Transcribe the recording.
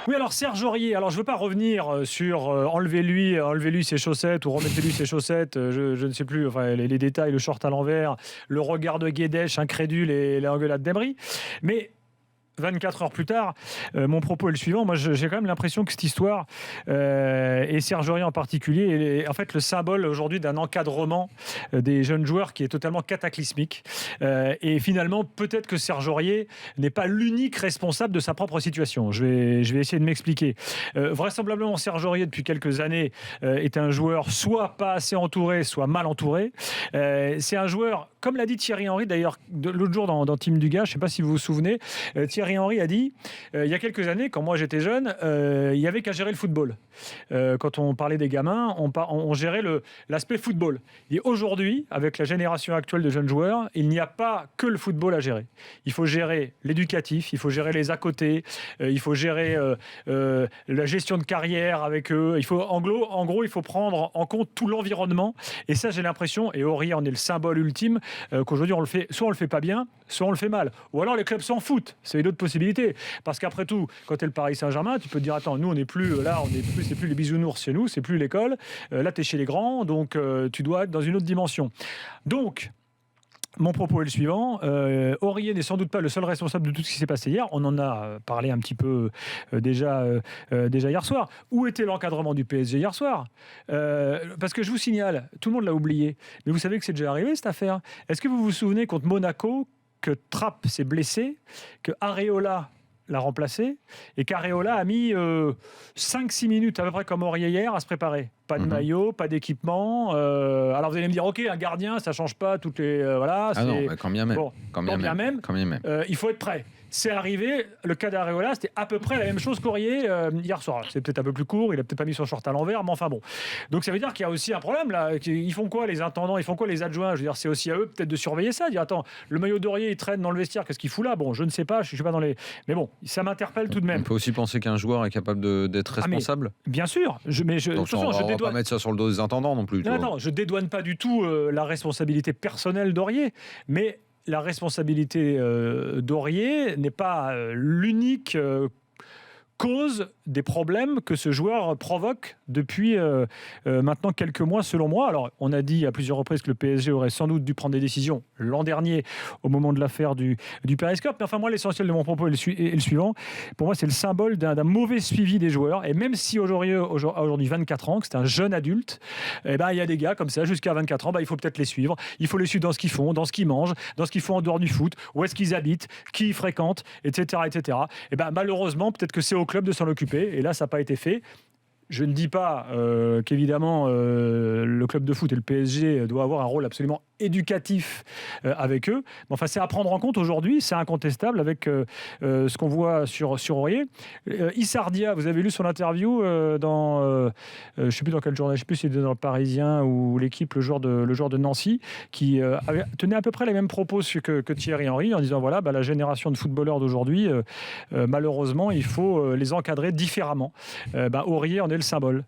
Oui, alors Serge Aurier, alors je ne veux pas revenir sur enlevez-lui ses chaussettes ou remettez-lui ses chaussettes, je ne sais plus, enfin, les détails, le short à l'envers, le regard de Guedes incrédule et l'engueulade d'Emery, mais 24 heures plus tard, mon propos est le suivant. Moi, j'ai quand même l'impression que cette histoire, et Serge Aurier en particulier, est en fait le symbole aujourd'hui d'un encadrement des jeunes joueurs qui est totalement cataclysmique. Et finalement, peut-être que Serge Aurier n'est pas l'unique responsable de sa propre situation. Je vais essayer de m'expliquer. Vraisemblablement, Serge Aurier, depuis quelques années, est un joueur soit pas assez entouré, soit mal entouré. C'est un joueur, comme l'a dit Thierry Henry, d'ailleurs, l'autre jour dans Team Dugas, je ne sais pas si vous vous souvenez, Thierry Henry a dit, il y a quelques années, quand moi j'étais jeune, il n'y avait qu'à gérer le football. Quand on parlait des gamins, on gérait l'aspect football. Et aujourd'hui, avec la génération actuelle de jeunes joueurs, il n'y a pas que le football à gérer. Il faut gérer l'éducatif, il faut gérer les à côté, il faut gérer la gestion de carrière avec eux. En gros, il faut prendre en compte tout l'environnement. Et ça, j'ai l'impression, et Aurier en est le symbole ultime, qu'aujourd'hui, soit on le fait pas bien, soit on le fait mal. Ou alors les clubs s'en foutent. C'est une autre possibilité. Parce qu'après tout, quand tu es le Paris Saint-Germain, tu peux te dire, attends, nous, on n'est plus là, c'est plus les bisounours chez nous, c'est plus l'école. Là, tu es chez les grands, donc tu dois être dans une autre dimension. Donc, mon propos est le suivant. Aurier n'est sans doute pas le seul responsable de tout ce qui s'est passé hier. On en a parlé un petit peu déjà hier soir. Où était l'encadrement du PSG hier soir ? Parce que je vous signale, tout le monde l'a oublié, mais vous savez que c'est déjà arrivé cette affaire. Est-ce que vous vous souvenez contre Monaco que Trapp s'est blessé, que Areola l'a remplacé et qu'Areola a mis 5-6 minutes à peu près comme Aurier hier à se préparer. Pas de maillot, pas d'équipement. Alors vous allez me dire, ok, un gardien, ça change pas toutes les... voilà. Ah non, quand bien même. Bon, quand bien même. Il faut être prêt. C'est arrivé, le cas d'Areola, c'était à peu près la même chose qu'Aurier hier soir. C'est peut-être un peu plus court, il a peut-être pas mis son short à l'envers, mais enfin bon. Donc ça veut dire qu'il y a aussi un problème là. Ils font quoi les intendants ? Ils font quoi les adjoints ? Je veux dire, c'est aussi à eux peut-être de surveiller ça. Dire attends, le maillot d'Aurier il traîne dans le vestiaire, qu'est-ce qu'il fout là ? Bon, je ne sais pas, je suis pas dans les. Mais bon, ça m'interpelle tout de même. On peut aussi penser qu'un joueur est capable d'être responsable. Bien sûr, Donc on va pas mettre ça sur le dos des intendants non plus. Non, je dédouane pas du tout la responsabilité personnelle d'Aurier, mais la responsabilité d'Aurier n'est pas l'unique cause des problèmes que ce joueur provoque depuis maintenant quelques mois, selon moi. Alors, on a dit à plusieurs reprises que le PSG aurait sans doute dû prendre des décisions l'an dernier au moment de l'affaire du Périscope. Mais enfin, moi, l'essentiel de mon propos est le suivant. Pour moi, c'est le symbole d'un mauvais suivi des joueurs. Et même si aujourd'hui 24 ans, que c'est un jeune adulte, il y a des gars comme ça, jusqu'à 24 ans, il faut peut-être les suivre. Il faut les suivre dans ce qu'ils font, dans ce qu'ils mangent, dans ce qu'ils font en dehors du foot, où est-ce qu'ils habitent, qui ils fréquentent, etc. etc. Malheureusement, peut-être que c'est au club de s'en occuper. Et là, ça n'a pas été fait. Je ne dis pas qu'évidemment le club de foot et le PSG doivent avoir un rôle absolument éducatif avec eux. Mais enfin, c'est à prendre en compte aujourd'hui, c'est incontestable avec ce qu'on voit sur Aurier. Issardia, vous avez lu son interview dans, je ne sais plus dans quel journal, je ne sais plus si c'était dans le Parisien ou l'équipe le jour de Nancy, qui tenait à peu près les mêmes propos que Thierry Henry en disant voilà, la génération de footballeurs d'aujourd'hui, malheureusement, il faut les encadrer différemment. Aurier en est le symbole.